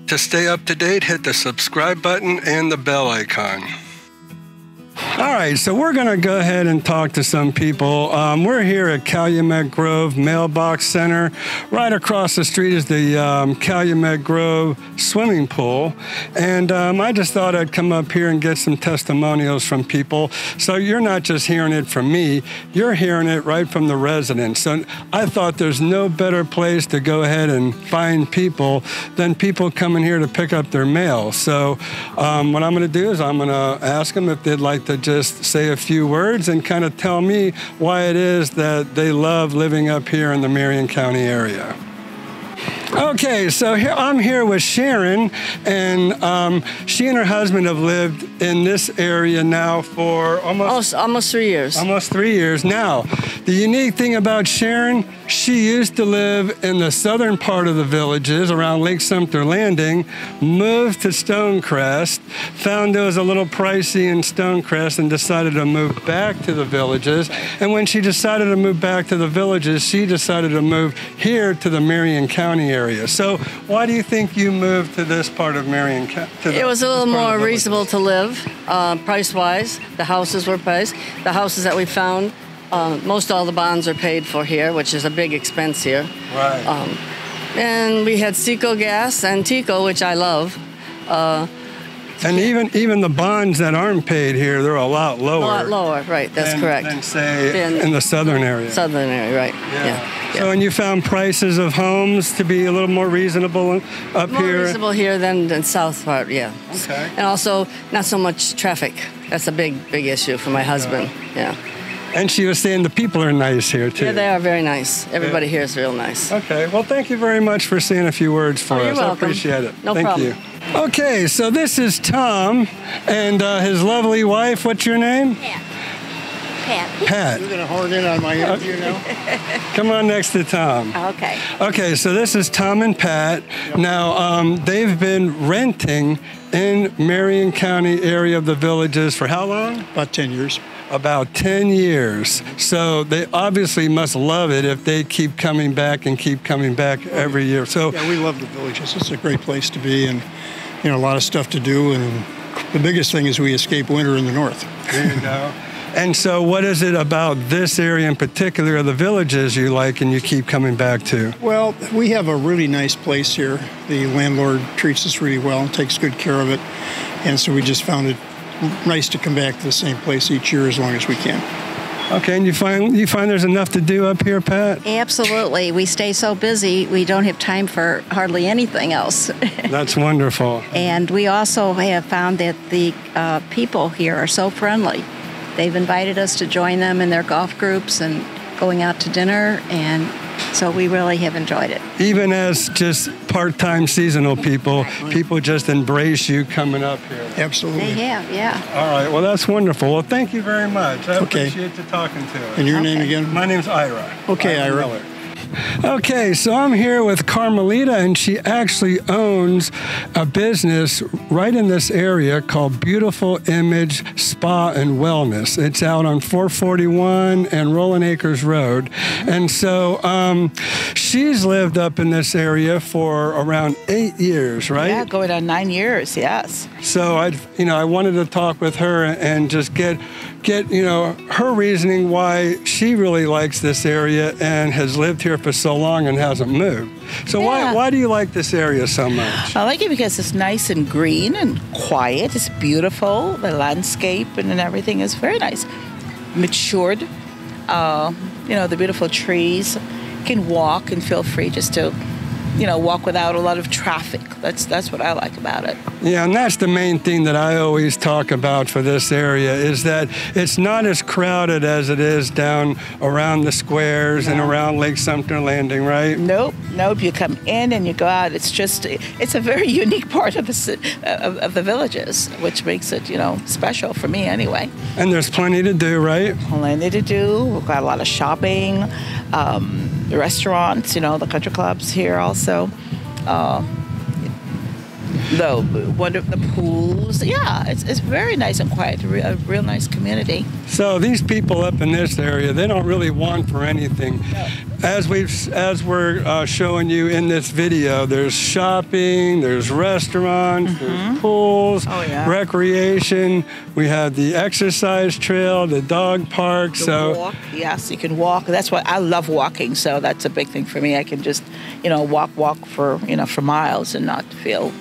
To stay up to date, hit the subscribe button and the bell icon. All right, so we're going to go ahead and talk to some people. We're here at Calumet Grove Mailbox Center. Right across the street is the Calumet Grove swimming pool. And I just thought I'd come up here and get some testimonials from people. So you're not just hearing it from me, you're hearing it right from the residents. So I thought there's no better place to go ahead and find people than people coming here to pick up their mail. So what I'm going to do is I'm going to ask them if they'd like to just say a few words and kind of tell me why it is that they love living up here in the Marion County area. Okay, so I'm here with Sharon, and she and her husband have lived in this area now for almost 3 years. Almost 3 years. Now, the unique thing about Sharon, she used to live in the southern part of the villages around Lake Sumter Landing, moved to Stonecrest, found it was a little pricey in Stonecrest and decided to move back to the villages. And when she decided to move back to the villages, she decided to move here to the Marion County area. So why do you think you moved to this part of Marion County? It was a little more reasonable to live, price-wise. The houses were priced. The houses that we found, most all the bonds are paid for here, which is a big expense here. Right. And we had Seco gas and Tico, which I love. And even the bonds that aren't paid here, they're a lot lower. A lot lower, right, that's correct. Than, say, in the southern area. Southern area, right, yeah. So, and you found prices of homes to be a little more reasonable up here? More reasonable here than south part, yeah. Okay. And also, not so much traffic. That's a big issue for my husband, yeah. And she was saying the people are nice here, too. Yeah, they are very nice. Everybody here is real nice. Okay, well, thank you very much for saying a few words for us. You're welcome. I appreciate it. No Thank problem. you. Okay, so this is Tom and his lovely wife. What's your name? Pat. You're going to horn in on my interview now? Come on next to Tom. Okay. Okay, so this is Tom and Pat. Yep. Now, they've been renting in Marion County area of the villages for how long? About 10 years. About 10 years. So they obviously must love it if they keep coming back and keep coming back every year. So yeah, we love the villages. It's a great place to be, and a lot of stuff to do. And the biggest thing is we escape winter in the north. There you go. And so what is it about this area in particular, the villages you like and you keep coming back to? Well, we have a really nice place here. The landlord treats us really well and takes good care of it. And so we just found it nice to come back to the same place each year as long as we can. Okay, and you find there's enough to do up here, Pat? Absolutely. We stay so busy, we don't have time for hardly anything else. That's wonderful. And we also have found that the people here are so friendly. They've invited us to join them in their golf groups and going out to dinner, and so we really have enjoyed it. Even as just part-time seasonal people, people just embrace you coming up here. Absolutely. They have, yeah. All right, well, that's wonderful. Well, thank you very much. I appreciate you talking to us. And your name again? My name's Ira. Okay, Ira. Miller. Okay, so I'm here with Carmelita, and she actually owns a business right in this area called Beautiful Image Spa and Wellness. It's out on 441 and Rolling Acres Road. And so she's lived up in this area for around 8 years, right? Yeah, going on 9 years, yes. So I wanted to talk with her and just get her reasoning why she really likes this area and has lived here for so long and hasn't moved. So why do you like this area so much? I like it because it's nice and green and quiet. It's beautiful. The landscape and everything is very nice. Matured. The beautiful trees. You can walk and feel free just to walk without a lot of traffic. That's what I like about it. Yeah, and that's the main thing that I always talk about for this area is that it's not as crowded as it is down around the squares and around Lake Sumter Landing, right? Nope. You come in and you go out. It's a very unique part of the villages, which makes it, special for me anyway. And there's plenty to do, right? Plenty to do. We've got a lot of shopping, the restaurants, the country clubs here also. the pools. Yeah, it's very nice and quiet. A real nice community. So these people up in this area, they don't really want for anything. No. As we're showing you in this video, there's shopping, there's restaurants, there's pools, recreation. We have the exercise trail, the dog park. Walk. Yes, you can walk. That's what I love walking. So that's a big thing for me. I can just, walk for for miles and not feel,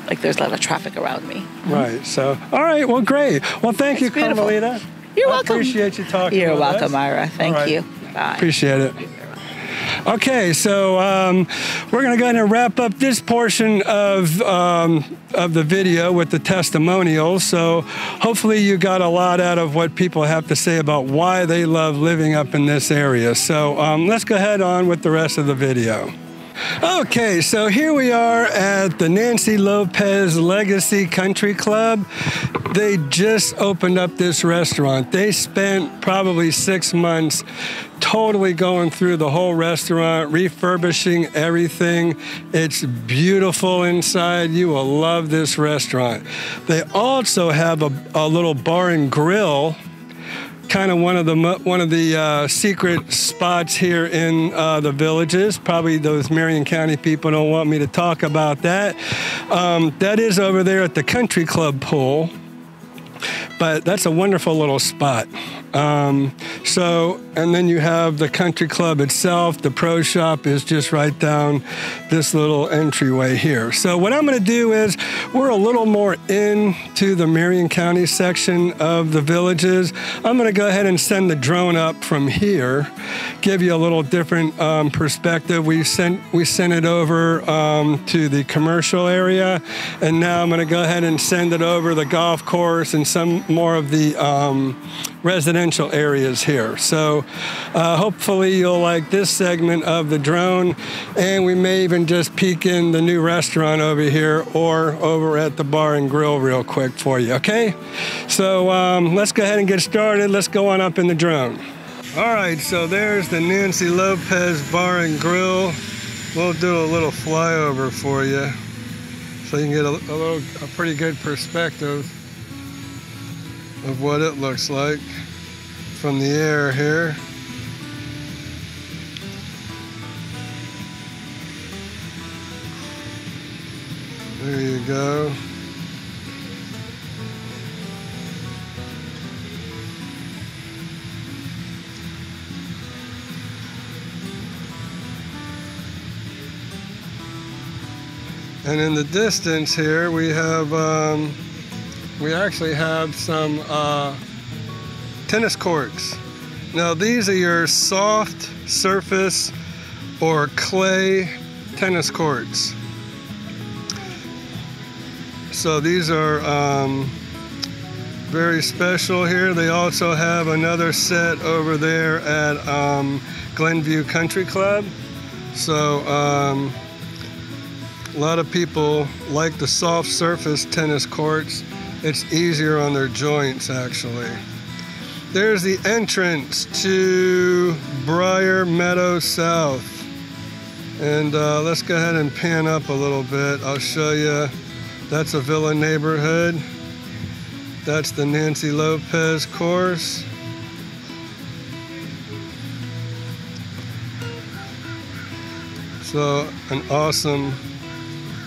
like there's a lot of traffic around me. Right. So, all right. Well, great. Well, thank you, Carmelita. You're welcome. I appreciate you talking. You're with welcome, us. Ira. Thank you. Bye. Appreciate it. Okay, so we're going to go ahead and wrap up this portion of the video with the testimonials. So hopefully you got a lot out of what people have to say about why they love living up in this area. So let's go ahead on with the rest of the video. Okay, so here we are at the Nancy Lopez Legacy Country Club. They just opened up this restaurant. They spent probably 6 months totally going through the whole restaurant, refurbishing everything. It's beautiful inside. You will love this restaurant. They also have a little bar and grill, kind of one of the secret spots here in the Villages. Probably those Marion County people don't want me to talk about that. That is over there at the Country Club pool, but that's a wonderful little spot. And then you have the Country Club itself. The pro shop is just right down this little entryway here. So what I'm going to do is we're a little more into the Marion County section of the Villages. I'm going to go ahead and send the drone up from here, give you a little different perspective. We sent it over to the commercial area, and now I'm going to go ahead and send it over the golf course and some more of the residential areas here. So hopefully you'll like this segment of the drone, and we may even just peek in the new restaurant over here or over at the bar and grill real quick for you, okay? So let's go ahead and get started. Let's go on up in the drone. All right, so there's the Nancy Lopez Bar and Grill. We'll do a little flyover for you so you can get a pretty good perspective of what it looks like from the air here. There you go. And in the distance here, we have we actually have some tennis courts. Now these are your soft surface or clay tennis courts. So these are very special here. They also have another set over there at Glenview Country Club. So a lot of people like the soft surface tennis courts. It's easier on their joints, actually. There's the entrance to Briar Meadow South. And let's go ahead and pan up a little bit. I'll show you. That's a villa neighborhood. That's the Nancy Lopez course. So an awesome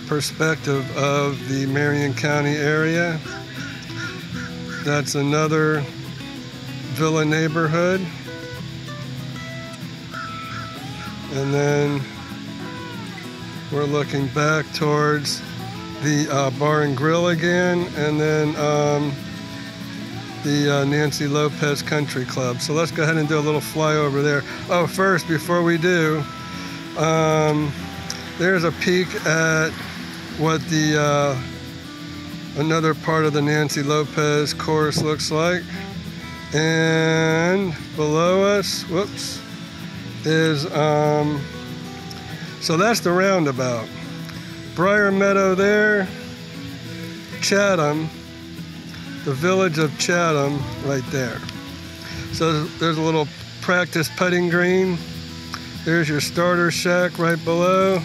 perspective of the Marion County area. That's another villa neighborhood. And then we're looking back towards the bar and grill again, and then the Nancy Lopez Country Club. So let's go ahead and do a little flyover there. Oh, first, before we do, there's a peek at what the another part of the Nancy Lopez course looks like. And below us, whoops, is so that's the roundabout. Briar Meadow there, Chatham, the village of Chatham right there. So there's a little practice putting green. There's your starter shack right below.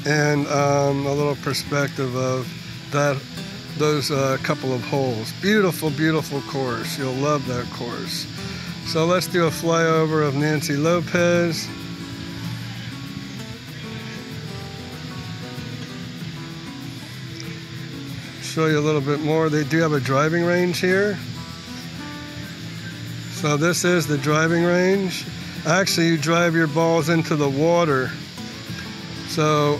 and a little perspective of those couple of holes. Beautiful, beautiful course. You'll love that course. So let's do a flyover of Nancy Lopez. Show you a little bit more. They do have a driving range here. So this is the driving range. Actually, you drive your balls into the water. So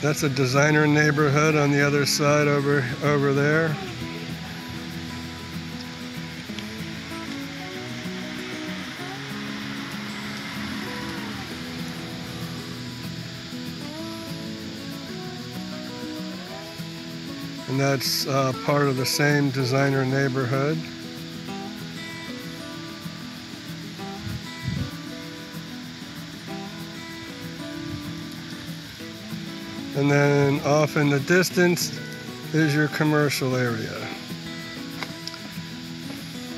that's a designer neighborhood on the other side over there. And that's part of the same designer neighborhood. And then off in the distance is your commercial area.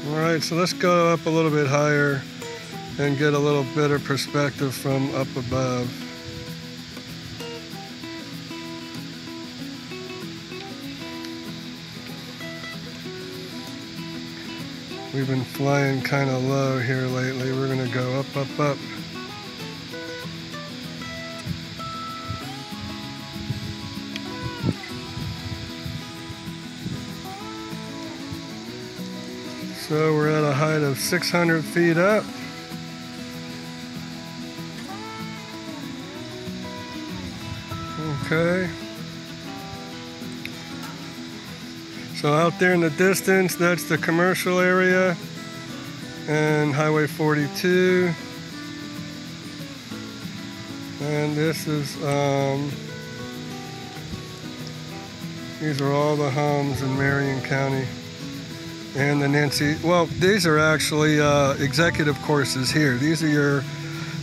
All right, so let's go up a little bit higher and get a little better perspective from up above. We've been flying kind of low here lately. We're gonna go up, up, up. So we're at a height of 600 feet up. Okay. So out there in the distance, that's the commercial area and Highway 42. And this is, these are all the homes in Marion County. And the Nancy, well, these are actually executive courses here. These are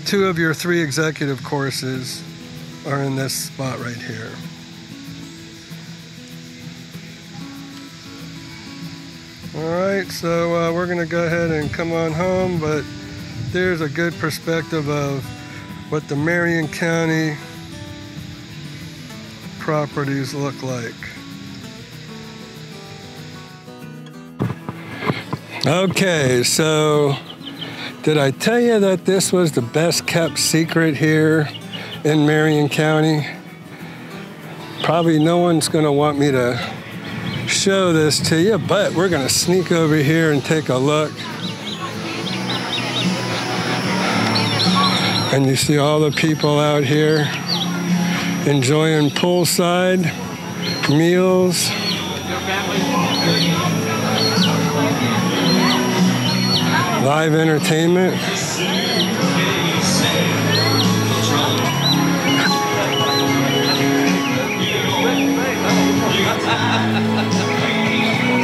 two of your three executive courses are in this spot right here. All right, so we're gonna go ahead and come on home, but there's a good perspective of what the Marion County properties look like. Okay, so did I tell you that this was the best kept secret here in Marion County? Probably no one's gonna want me to show this to you, but we're gonna sneak over here and take a look. And you see all the people out here enjoying poolside meals. Live entertainment.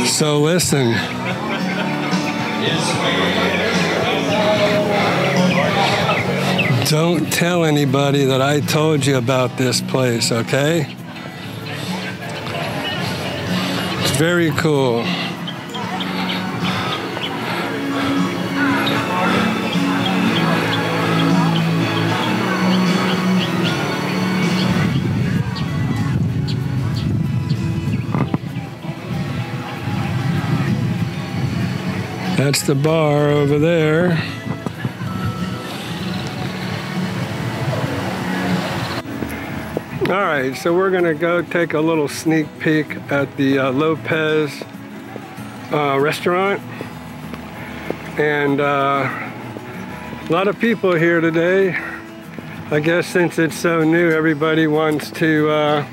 So listen. Don't tell anybody that I told you about this place, okay? It's very cool. That's the bar over there. All right, so we're gonna go take a little sneak peek at the Lopez restaurant. And a lot of people here today. I guess since it's so new, everybody wants to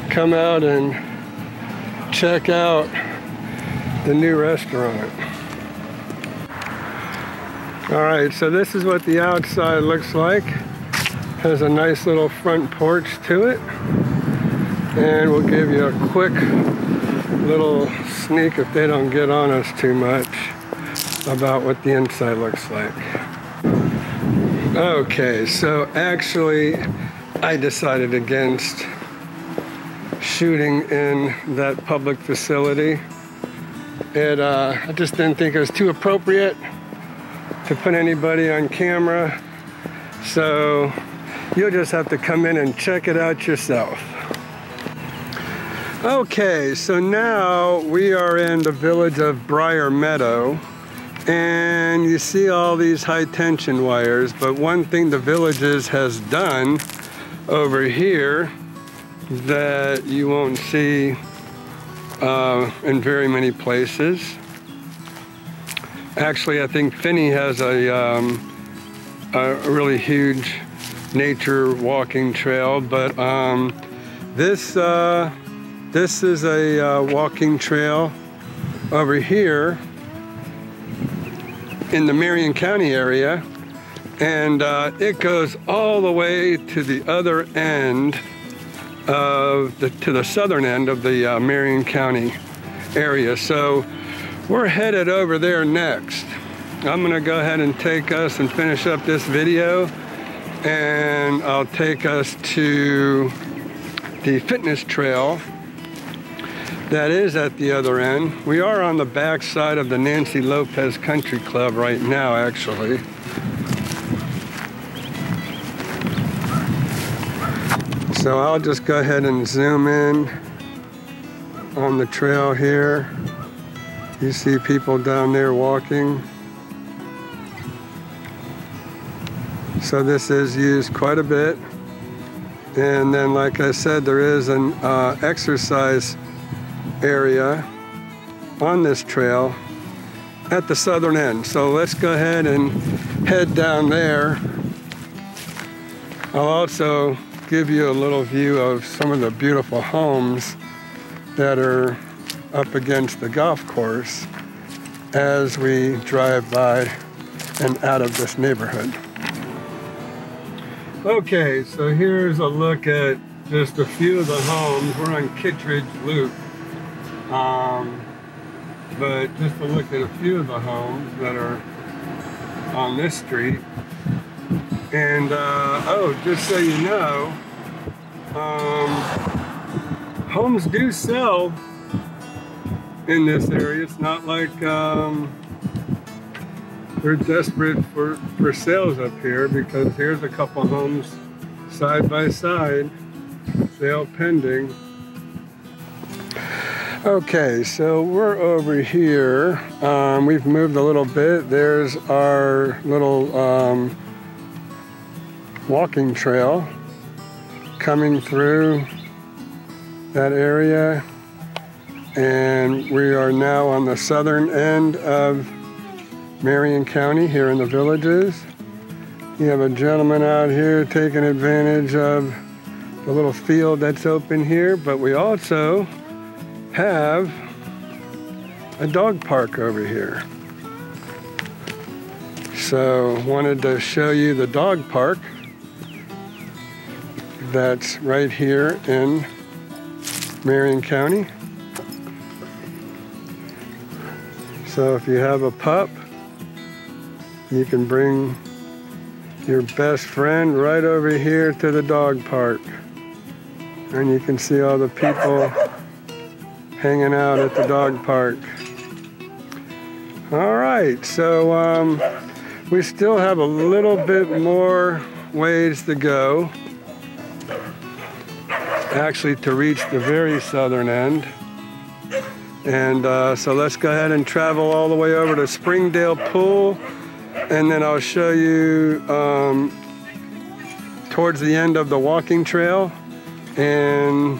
come out and check out the new restaurant. All right, so this is what the outside looks like. Has a nice little front porch to it. And we'll give you a quick little sneak if they don't get on us too much about what the inside looks like. Okay, so actually I decided against shooting in that public facility. I just didn't think it was too appropriate to put anybody on camera, so you'll just have to come in and check it out yourself. Okay, so now we are in the village of Briar Meadow, and you see all these high tension wires, but one thing the villages has done over here that you won't see in very many places. Actually, I think Finney has a really huge nature walking trail, but this is a walking trail over here in the Marion County area, and it goes all the way to the other end of to the southern end of the Marion County area. So we're headed over there next. I'm gonna go ahead and take us and finish up this video, and I'll take us to the fitness trail that is at the other end. We are on the back side of the Nancy Lopez Country Club right now, actually. So I'll just go ahead and zoom in on the trail here. You see people down there walking. So this is used quite a bit. And then, like I said, there is an exercise area on this trail at the southern end. So let's go ahead and head down there. I'll also give you a little view of some of the beautiful homes that are up against the golf course as we drive by and out of this neighborhood. Okay, so here's a look at just a few of the homes. We're on Kittredge Loop, but just to look at a few of the homes that are on this street. And oh, just so you know, homes do sell in this area. It's not like we're desperate for sales up here, because here's a couple homes side by side, sale pending. Okay, so we're over here. We've moved a little bit. There's our little walking trail coming through that area, and we are now on the southern end of Marion County here in the villages. You have a gentleman out here taking advantage of the little field that's open here, but we also have a dog park over here. So wanted to show you the dog park that's right here in Marion County. So if you have a pup, you can bring your best friend right over here to the dog park, and you can see all the people hanging out at the dog park. All right, so we still have a little bit more ways to go, actually, to reach the very southern end. And so let's go ahead and travel all the way over to Springdale Pool, and then I'll show you towards the end of the walking trail and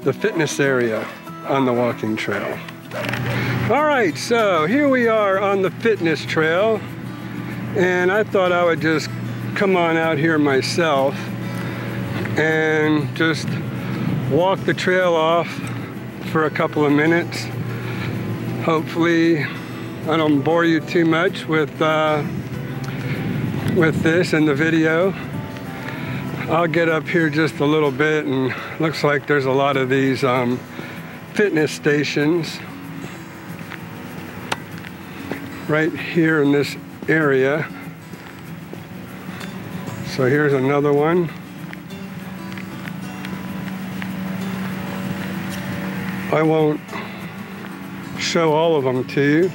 the fitness area on the walking trail. All right, so here we are on the fitness trail, and I thought I would just come on out here myself and just walk the trail off for a couple of minutes. Hopefully I don't bore you too much with this in the video. I'll get up here just a little bit, and looks like there's a lot of these fitness stations right here in this area. So here's another one. I won't show all of them to you,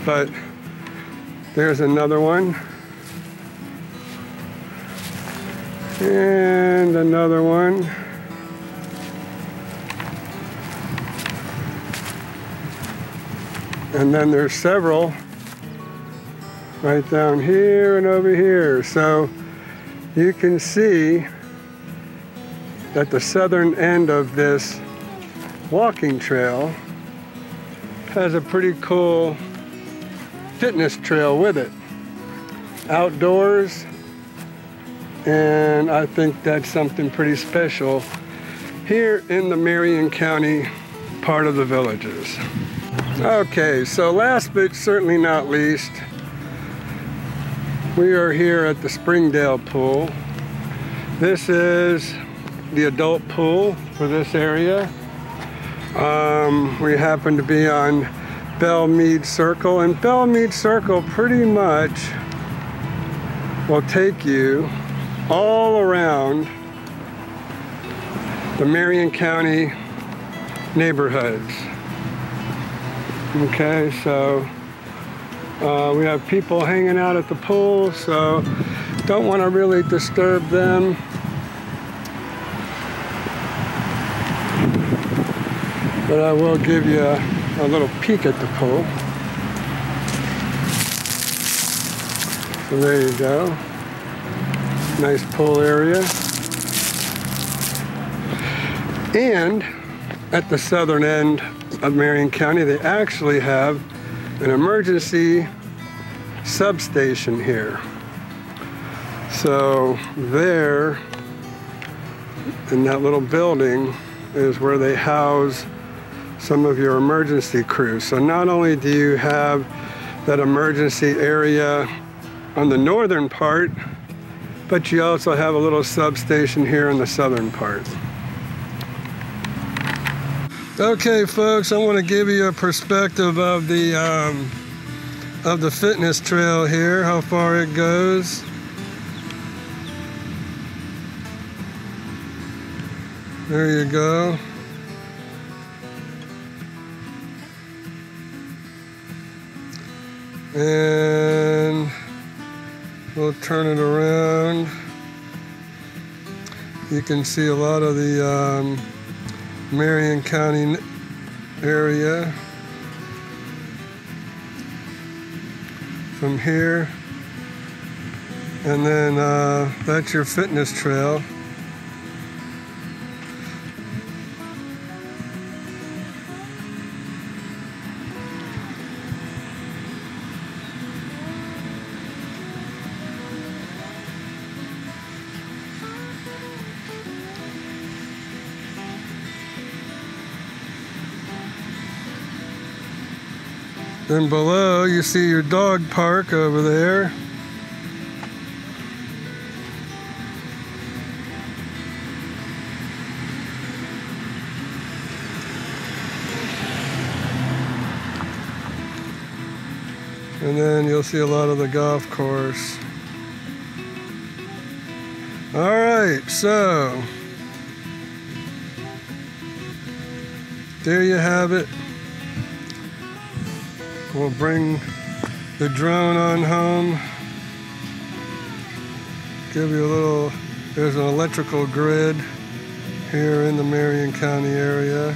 but There's another one. And another one. And then there's several right down here and over here. So you can see that the southern end of this walking trail has a pretty cool fitness trail with it. Outdoors, and I think that's something pretty special here in the Marion County part of the Villages. Okay, so last but certainly not least, we are here at the Springdale Pool. This is the adult pool for this area. We happen to be on Bellmead Circle, and Bellmead Circle pretty much will take you all around the Marion County neighborhoods. Okay, so we have people hanging out at the pool, so don't want to really disturb them. But I will give you a little peek at the pool. So there you go. Nice pool area. And at the southern end of Marion County, they actually have an emergency substation here. So there, in that little building, is where they house some of your emergency crews. So not only do you have that emergency area on the northern part, but you also have a little substation here in the southern part. Okay, folks, I want to give you a perspective of the fitness trail here, how far it goes. There you go. And we'll turn it around. You can see a lot of the Marion County area from here. And then that's your fitness trail. Then below, you see your dog park over there. And then you'll see a lot of the golf course. All right, so there you have it. We'll bring the drone on home. Give you a little, there's an electrical grid here in the Marion County area.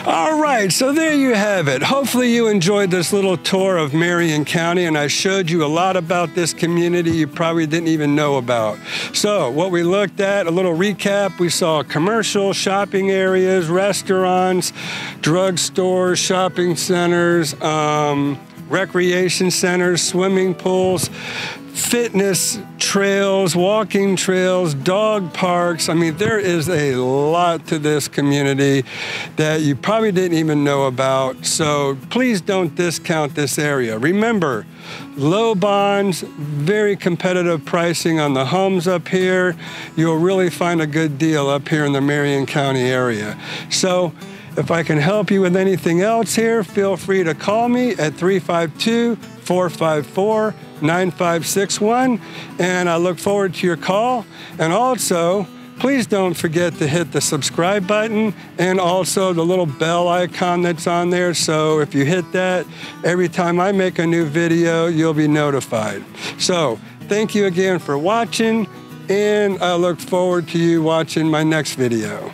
All right, so there you have it. Hopefully you enjoyed this little tour of Marion County, and I showed you a lot about this community you probably didn't even know about. So what we looked at, a little recap, we saw commercial shopping areas, restaurants, drugstores, shopping centers, recreation centers, swimming pools, fitness trails, walking trails, dog parks. I mean, there is a lot to this community that you probably didn't even know about. So please don't discount this area. Remember, low bonds, very competitive pricing on the homes up here. You'll really find a good deal up here in the Marion County area. So if I can help you with anything else here, feel free to call me at 352-454-9561, and I look forward to your call. And also, please don't forget to hit the subscribe button and also the little bell icon that's on there. So if you hit that, every time I make a new video, you'll be notified. So thank you again for watching, and I look forward to you watching my next video.